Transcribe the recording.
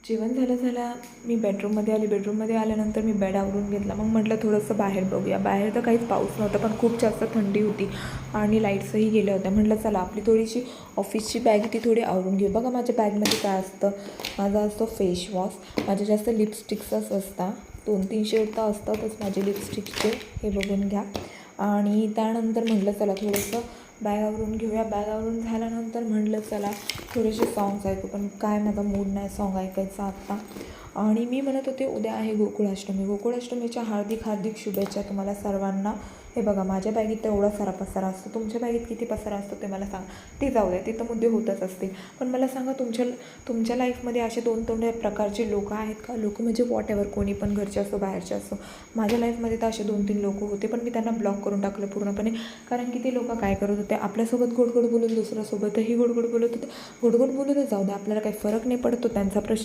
जेवण झालं मी बेडरूममध्ये आली. बेडरूममध्ये आल्यानंतर मी बेड आवरून घेतला. मग म्हटलं थोडंसं बाहेर बघूया. बाहेर तर काहीच पाऊस नव्हता, पण खूप जास्त थंडी होती आणि लाईट्सही गेल्या होत्या. म्हटलं चला आपली थोडीशी ऑफिसची बॅग ती थोडी आवरून घेऊ. बघा माझ्या बॅगमध्ये काय असतं. माझा असतो फेसवॉश, माझे जास्त लिपस्टिक्सच असतात. 2-3 शेड तर असतातच माझे लिपस्टिकचे, हे बघून घ्या. आणि त्यानंतर म्हटलं चला थोडंसं बॅग आवरून घेऊया. बॅग आवरून झाल्यानंतर म्हटलं चला थोडेसे सॉंग्स ऐकू, पण काय माझा मूड नाही सॉंग ऐकायचा आत्ता. आणि मी म्हणत होते उद्या आहे गोकुळाष्टमी. गोकुळाष्टमीच्या हार्दिक शुभेच्छा तुम्हाला सर्वांना. हे बघा माझ्या बॅगेत तर एवढा सारा पसारा असतो. तुमच्या बॅगेत किती पसारा असतो ते मला सांगा. ते जाऊ द्या, ते तर मुद्दे होतच असतील. पण मला सांगा तुमच्या लाईफमध्ये असे 2 प्रकारचे लोक आहेत का? लोक म्हणजे वॉट एव्हर, कोणी पण, घरचे असो बाहेरचे असो. माझ्या लाईफमध्ये तर असे 2-3 लोक होते, पण मी त्यांना ब्लॉक करून टाकलं पूर्णपणे. कारण की ते लोक काय करत होते, आपल्यासोबत गोड बोलून दुसऱ्यासोबतही गोड बोलत होते. गोड बोलूनच जाऊ द्या, आपल्याला काही फरक नाही पडतो, त्यांचा प्रश्न